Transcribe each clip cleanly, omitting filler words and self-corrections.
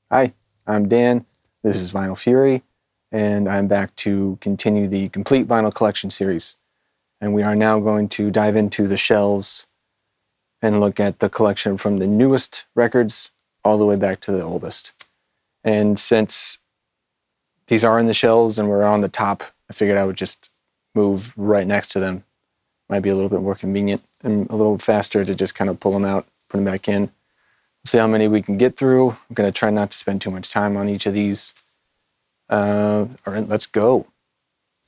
Hi, I'm Dan. This is Vinyl Fury, and I'm back to continue the Complete Vinyl Collection series. And we are now going to dive into the shelves and look at the collection from the newest records all the way back to the oldest. And since these are in the shelves and we're on the top, I figured I would just move right next to them. Might be a little bit more convenient and a little faster to just kind of pull them out, put them back in. See how many we can get through. I'm going to try not to spend too much time on each of these. All right, let's go.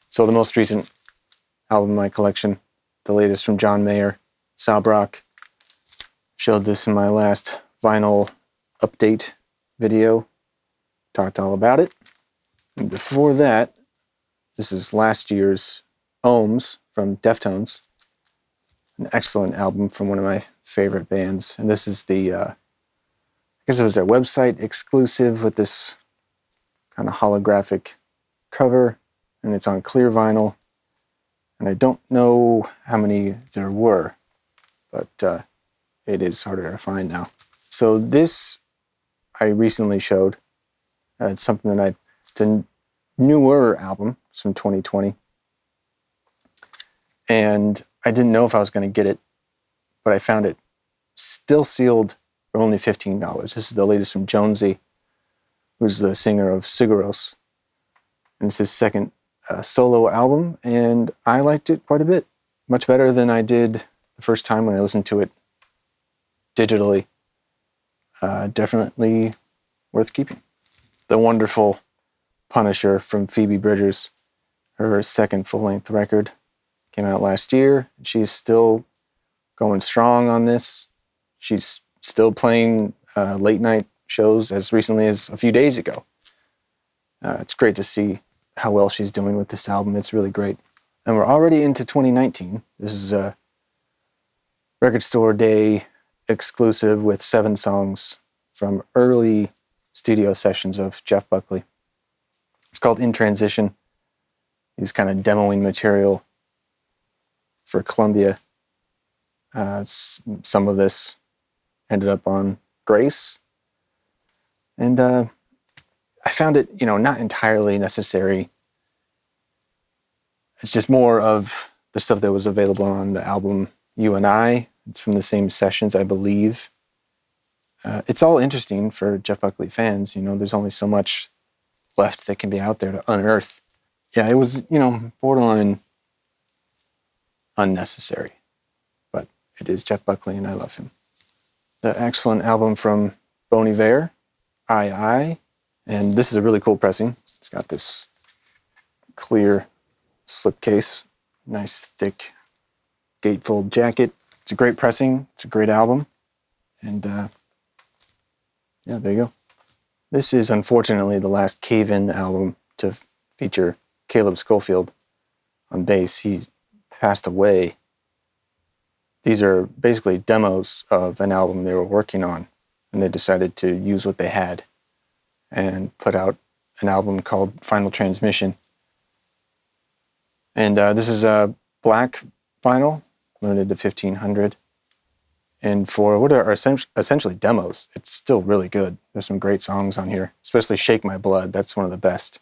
So the most recent album in my collection, the latest from John Mayer, Sob Rock. Showed this in my last vinyl update video. Talked all about it. And before that, this is last year's Ohms from Deftones. An excellent album from one of my favorite bands. And this is the... I guess it was their website exclusive with this kind of holographic cover, and it's on clear vinyl. And I don't know how many there were, but it is harder to find now. So this I recently showed. It's something that it's a newer album. It's from 2020. And I didn't know if I was going to get it, but I found it still sealed for only $15. This is the latest from Jonesy, who's the singer of Sigaros. And it's his second solo album, and I liked it quite a bit. Much better than I did the first time when I listened to it digitally. Definitely worth keeping. The Wonderful Punisher from Phoebe Bridgers, her second full-length record, came out last year. She's still going strong on this. She's still playing late night shows as recently as a few days ago. It's great to see how well she's doing with this album. It's really great. And we're already into 2019. This is a Record Store Day exclusive with 7 songs from early studio sessions of Jeff Buckley. It's called In Transition. He's kind of demoing material for Columbia. Some of this ended up on Grace. And I found it, not entirely necessary. It's just more of the stuff that was available on the album You and I. It's from the same sessions, I believe. It's all interesting for Jeff Buckley fans. There's only so much left that can be out there to unearth. Yeah, it was, borderline unnecessary. But it is Jeff Buckley, and I love him. The excellent album from Bon Iver, I. And this is a really cool pressing. It's got this clear slipcase, nice thick gatefold jacket. It's a great pressing. It's a great album. And there you go. This is unfortunately the last Cave-In album to feature Caleb Schofield on bass. He passed away. These are basically demos of an album they were working on, and they decided to use what they had and put out an album called Final Transmission. And this is a black vinyl, limited to 1,500. And for what are essentially demos, it's still really good. There's some great songs on here, especially Shake My Blood. That's one of the best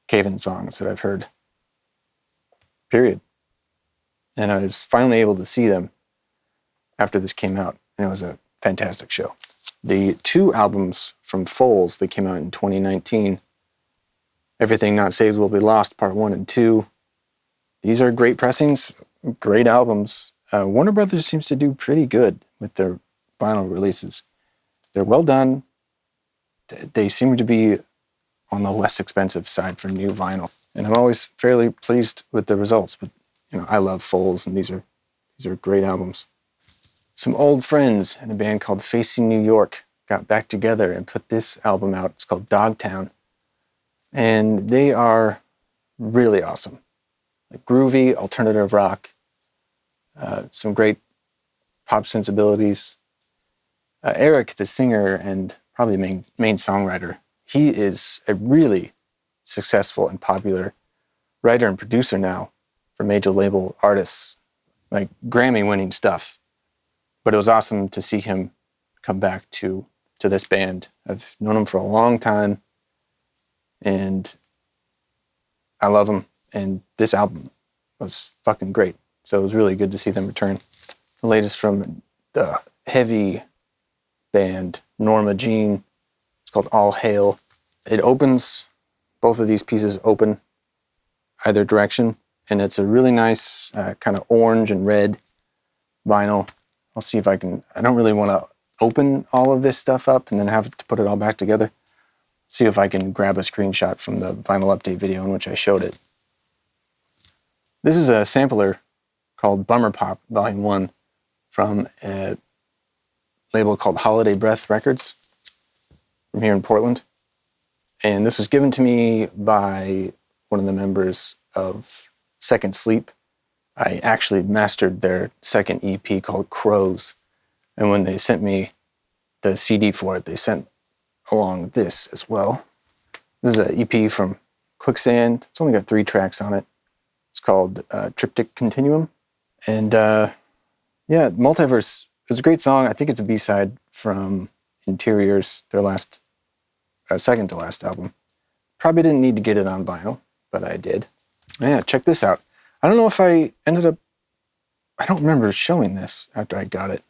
Cave-In songs that I've heard, period. And I was finally able to see them after this came out, and it was a fantastic show. The 2 albums from Foals that came out in 2019, Everything Not Saved Will Be Lost, Part 1 and 2. These are great pressings, great albums. Warner Brothers seems to do pretty good with their vinyl releases. They're well done. They seem to be on the less expensive side for new vinyl. And I'm always fairly pleased with the results, but I love Foals, and these are great albums. Some old friends in a band called Facing New York got back together and put this album out. It's called Dogtown. And they are really awesome. Like groovy, alternative rock, some great pop sensibilities. Eric, the singer and probably main songwriter, he is a really successful and popular writer and producer now for major label artists, like Grammy-winning stuff. But it was awesome to see him come back to to this band. I've known them for a long time, and I love them. And this album was fucking great. So it was really good to see them return. The latest from the heavy band, Norma Jean. It's called All Hail. It opens, both of these pieces open either direction, and it's a really nice kind of orange and red vinyl. I'll see if I don't really want to open all of this stuff up and then have to put it all back together. See if I can grab a screenshot from the vinyl update video in which I showed it. This is a sampler called Bummer Pop Volume 1 from a label called Holiday Breath Records from here in Portland. And this was given to me by one of the members of Second Sleep. I actually mastered their second EP called Crows. And when they sent me the CD for it, they sent along this as well. This is an EP from Quicksand. It's only got 3 tracks on it. It's called Triptych Continuum. And yeah, Multiverse, it was a great song. I think it's a B-side from Interiors, their last, second to last album. Probably didn't need to get it on vinyl, but I did. Yeah, check this out. I don't know if I don't remember showing this after I got it.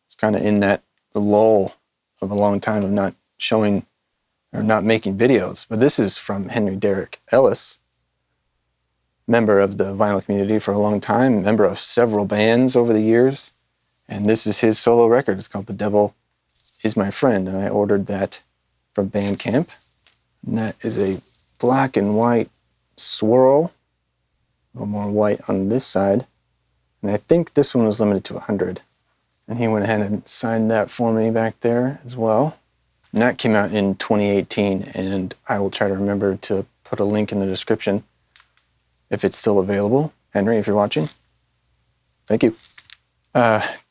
It's kind of in that lull of a long time of not showing or not making videos. But this is from Henry Derrick Ellis, member of the vinyl community for a long time, member of several bands over the years. And this is his solo record. It's called The Devil Is My Friend. And I ordered that from Bandcamp. And that is a black and white swirl. A little more white on this side. And I think this one was limited to 100. And he went ahead and signed that for me back there as well. And that came out in 2018, and I will try to remember to put a link in the description if it's still available. Henry, if you're watching, thank you.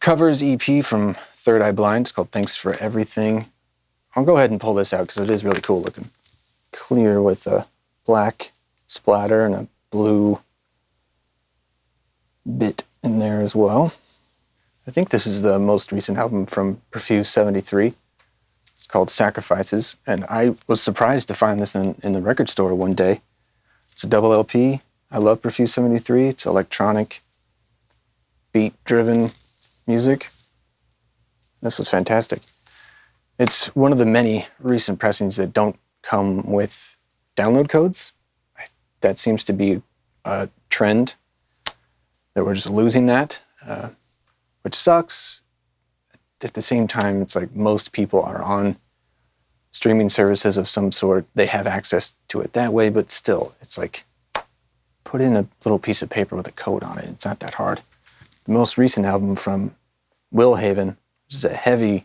Covers EP from Third Eye Blind. It's called Thanks for Everything. I'll go ahead and pull this out because it is really cool looking. Clear with a black splatter and a blue bit in there as well. I think this is the most recent album from Perfuse 73. It's called Sacrifices, and I was surprised to find this in the record store one day. It's a double LP. I love Perfuse 73. It's electronic, beat-driven music. This was fantastic. It's one of the many recent pressings that don't come with download codes. That seems to be a trend, that we're just losing that. Which sucks. At the same time, it's like most people are on streaming services of some sort. They have access to it that way, but still, it's like, put in a little piece of paper with a code on it. It's not that hard. The most recent album from Willhaven, which is a heavy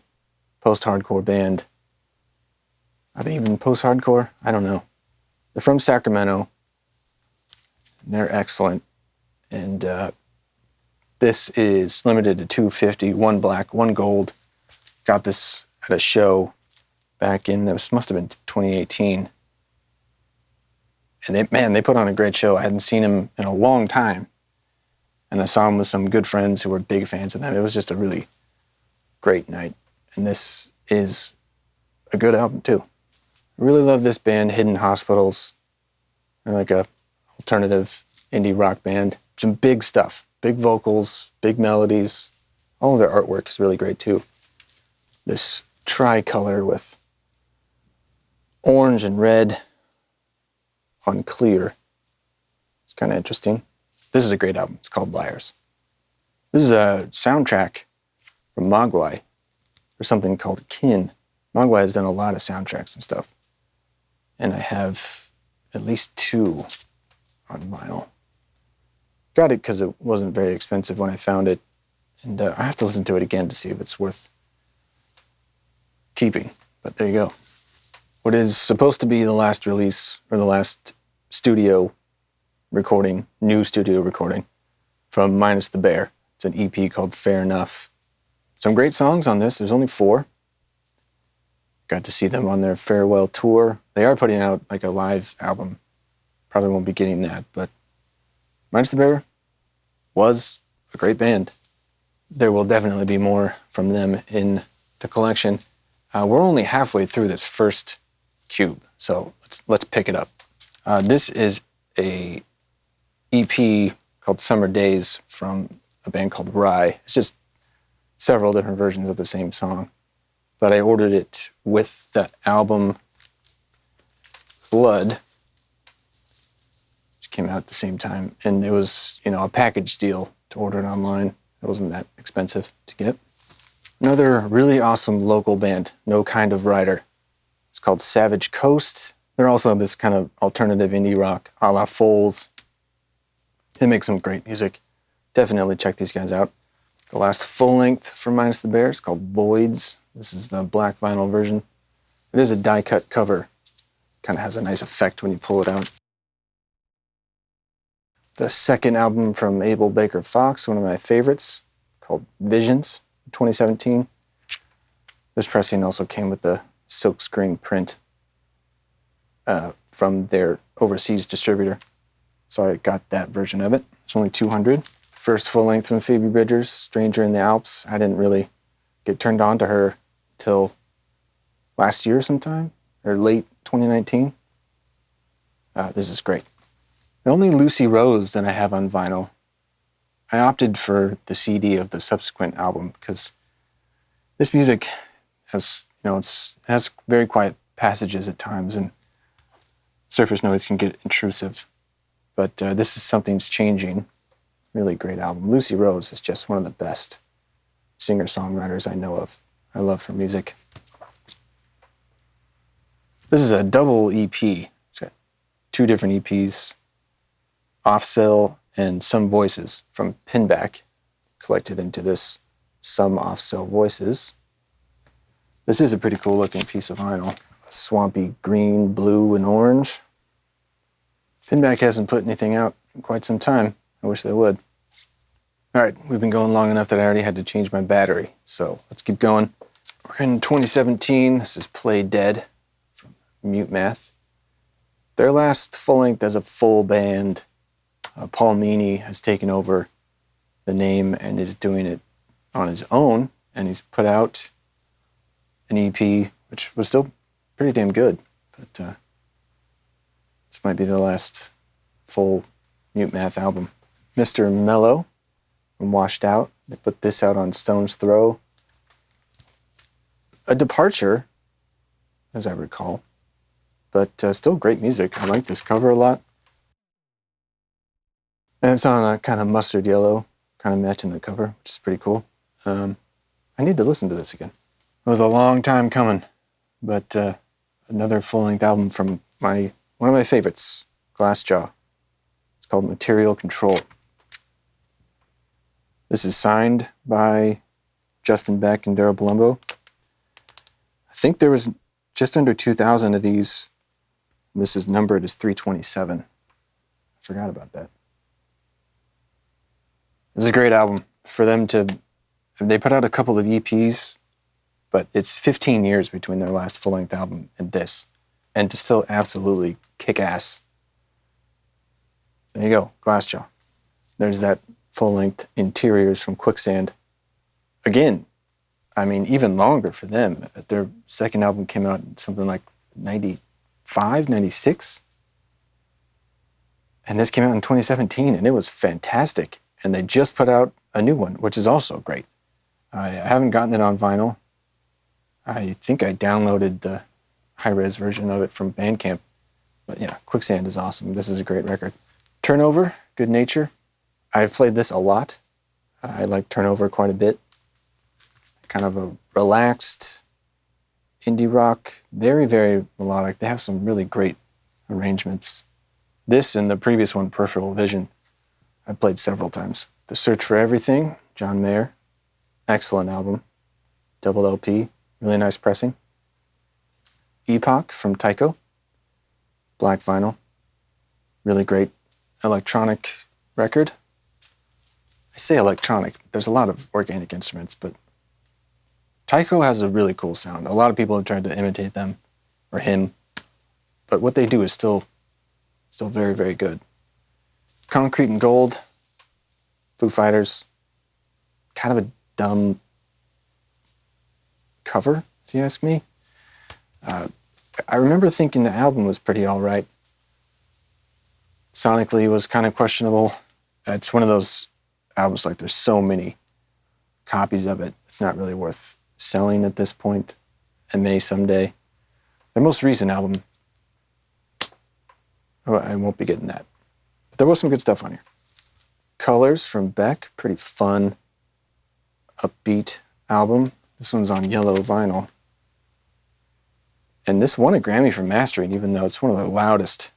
post-hardcore band. Are they even post-hardcore? I don't know. They're from Sacramento. And they're excellent. And this is limited to 250, 1 black, 1 gold. Got this at a show back in, this must have been 2018. And they put on a great show. I hadn't seen them in a long time. And I saw them with some good friends who were big fans of them. It was just a really great night. And this is a good album too. I really love this band, Hidden Hospitals. They're like a alternative indie rock band. Some big stuff. Big vocals, big melodies. All of their artwork is really great too. This tricolor with orange and red on clear. It's kind of interesting. This is a great album. It's called Liars. This is a soundtrack from Mogwai for something called Kin. Mogwai has done a lot of soundtracks and stuff. And I have at least 2 on vinyl. Got it because it wasn't very expensive when I found it. And I have to listen to it again to see if it's worth keeping. But there you go. What is supposed to be the last release, or the last studio recording, new studio recording, from Minus the Bear. It's an EP called Fair Enough. Some great songs on this. There's only 4. Got to see them on their farewell tour. They are putting out like a live album. Probably won't be getting that, but Minus the Bear was a great band. There will definitely be more from them in the collection. We're only halfway through this first cube, so let's pick it up. This is a EP called Summer Days from a band called Rye. It's just several different versions of the same song, but I ordered it with the album Blood, which came out at the same time, and it was, a package deal to order it online. It wasn't that expensive to get. Another really awesome local band, No Kind of Rider. It's called Savage Coast. They're also this kind of alternative indie rock, a la Foals. They make some great music. Definitely check these guys out. The last full length from Minus the Bear is called Voids. This is the black vinyl version. It is a die cut cover. Kind of has a nice effect when you pull it out. The second album from Abel Baker Fox, one of my favorites, called Visions, 2017. This pressing also came with the silkscreen print from their overseas distributor. So I got that version of it. It's only $200. First full length from Phoebe Bridgers, Stranger in the Alps. I didn't really get turned on to her until last year sometime, or late 2019. This is great. The only Lucy Rose that I have on vinyl, I opted for the CD of the subsequent album because this music has, it has very quiet passages at times, and surface noise can get intrusive. But this is Something's Changing. Really great album. Lucy Rose is just one of the best singer-songwriters I know of. I love her music. This is a double EP. It's got two different EPs, Off Cell and Some Voices from Pinback, collected into this Some Off Cell Voices. This is a pretty cool looking piece of vinyl. Swampy green, blue, and orange. Pinback hasn't put anything out in quite some time. I wish they would. All right, we've been going long enough that I already had to change my battery, so let's keep going. We're in 2017. This is Play Dead from Mute Math. Their last full length as a full band, Paul Meany has taken over the name and is doing it on his own, and he's put out an EP, which was still pretty damn good, but this might be the last full Mute Math album. Mr. Mellow from Washed Out. They put this out on Stone's Throw. A departure, as I recall, but still great music. I like this cover a lot. And it's on a kind of mustard yellow, kind of matching the cover, which is pretty cool. I need to listen to this again. It was a long time coming, but another full-length album from one of my favorites, Glassjaw. It's called Material Control. This is signed by Justin Beck and Daryl Palumbo. I think there was just under 2,000 of these. This is numbered as 327. I forgot about that. This is a great album. For them they put out a couple of EPs, but it's 15 years between their last full-length album and this. And to still absolutely kick ass. There you go, Glassjaw. There's that full-length Interiors from Quicksand. Again, I mean, even longer for them. Their second album came out in something like 95, 96. And this came out in 2017, and it was fantastic. And they just put out a new one, which is also great. I haven't gotten it on vinyl. I think I downloaded the high-res version of it from Bandcamp. But yeah, Quicksand is awesome. This is a great record. Turnover, Good Nature. I've played this a lot. I like Turnover quite a bit. Kind of a relaxed indie rock, very, very melodic. They have some really great arrangements. This and the previous one, Peripheral Vision, I've played several times. The Search for Everything, John Mayer. Excellent album. Double LP, really nice pressing. Epoch from Tycho. Black vinyl. Really great electronic record. I say electronic, there's a lot of organic instruments, but Tycho has a really cool sound. A lot of people have tried to imitate them, or him, but what they do is still very, very good. Concrete and Gold, Foo Fighters. Kind of a dumb cover, if you ask me. I remember thinking the album was pretty alright. Sonically, it was kind of questionable. It's one of those albums, like there's so many copies of it, it's not really worth selling at this point. It may someday. Their most recent album, I won't be getting that. But there was some good stuff on here. Colors from Beck, pretty fun, upbeat album. This one's on yellow vinyl. And this won a Grammy for mastering, even though it's one of the loudest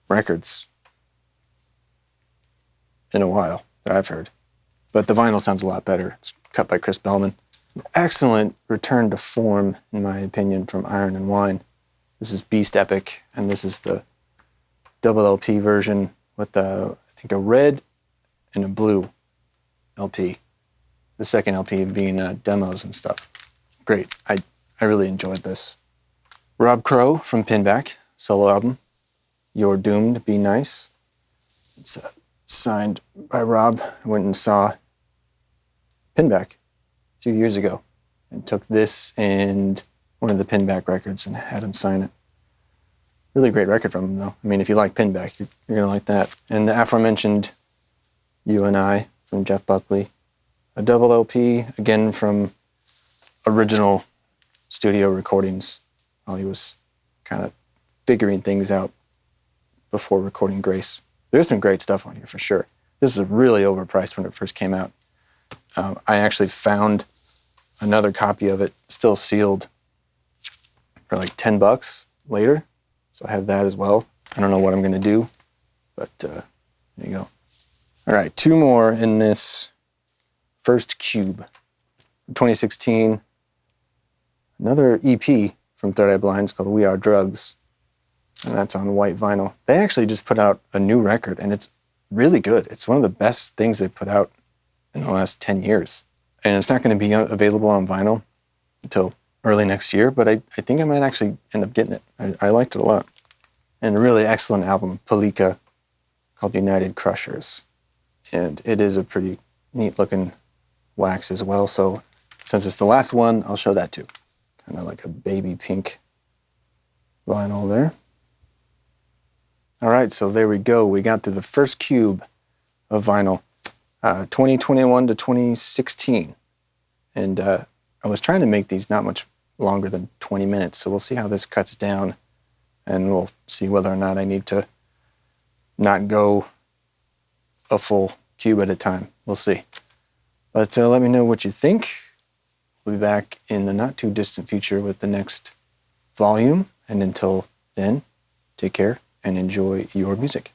records in a while that I've heard. But the vinyl sounds a lot better. It's cut by Chris Bellman. Excellent return to form, in my opinion, from Iron and Wine. This is Beast Epic, and this is the double LP version with I think a red and a blue LP. The second LP being demos and stuff. Great. I really enjoyed this. Rob Crow from Pinback, solo album. You're Doomed, Be Nice. It's signed by Rob. I went and saw Pinback a few years ago and took this and one of the Pinback records and had him sign it. Really great record from him, though. I mean, if you like Pinback, you're going to like that. And the aforementioned You and I from Jeff Buckley. A double LP, again from original studio recordings while he was kind of figuring things out before recording Grace. There's some great stuff on here for sure. This was really overpriced when it first came out. I actually found another copy of it still sealed for like $10 later. So I have that as well. I don't know what I'm going to do, but there you go. All right, two more in this first cube. 2016, another EP from Third Eye Blind. It's called We Are Drugs, and that's on white vinyl. They actually just put out a new record, and it's really good. It's one of the best things they've put out in the last 10 years. And it's not going to be available on vinyl until early next year, but I think I might actually end up getting it. I liked it a lot. And a really excellent album, Palika, called United Crushers. And it is a pretty neat looking wax as well, so since it's the last one, I'll show that too. Kind of like a baby pink vinyl there. All right, so there we go. We got through the first cube of vinyl, 2021 to 2016. And I was trying to make these not much longer than 20 minutes, so we'll see how this cuts down, and we'll see whether or not I need to not go a full cube at a time. We'll see. But let me know what you think. We'll be back in the not too distant future with the next volume. And until then, take care and enjoy your music.